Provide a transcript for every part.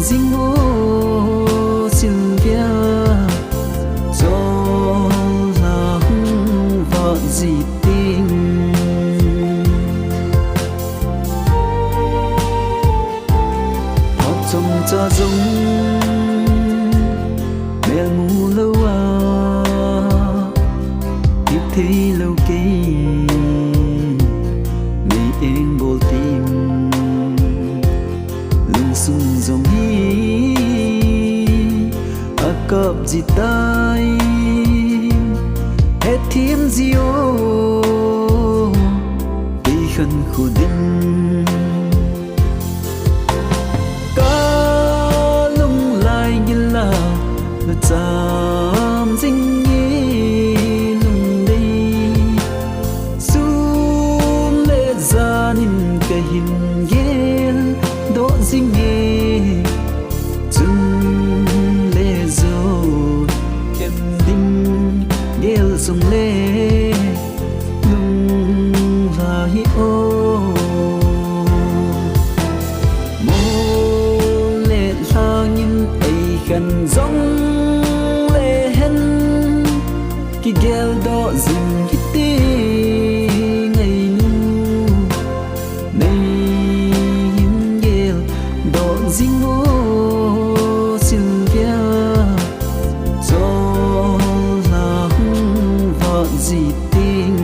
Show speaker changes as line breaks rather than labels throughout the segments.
dinh ô Sylvia cho là vợ gì tình học trong cho giống mẹ ngu lâu tiếp thấy lâu kỳ mẹ em vô tim lung sung dòng hi cọp gì tay hết thiếm gì ô đi khăn khổ đinh có lung lại như là chạm dinh nhé lung đi xuống lệ ra nhìn cái hình ghé đó dinh nhé chừng lệ rồi em đinh ghé sông lệ lung là hi ô mô lệ la nhìn ấy khăn giống khi gheo đó dừng khi tê ngày nu này những gheo đó dinh ô Sylvia cho là vợ gì tình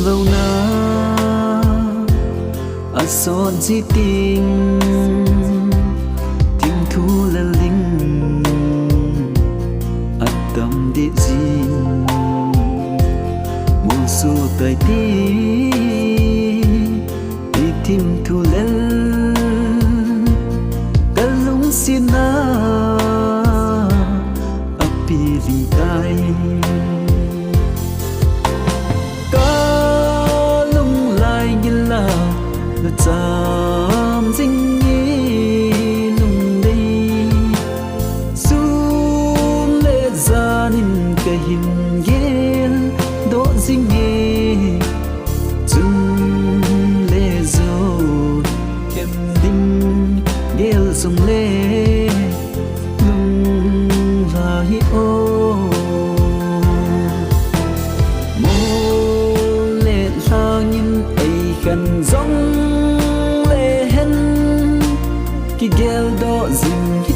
lâu na son gì tình thu là linh tâm địa gì một số tài đi tìm thu lên ta lúng xin na api li tai chạm dinh nhé lung đi xuống lệ ra nhìn cái hình ghé đó dinh nhé chừng lệ rồi em đinh ghé sông lệ lung là hi ô mô lệ la nhìn ấy khăn giống khi gheo đó dừng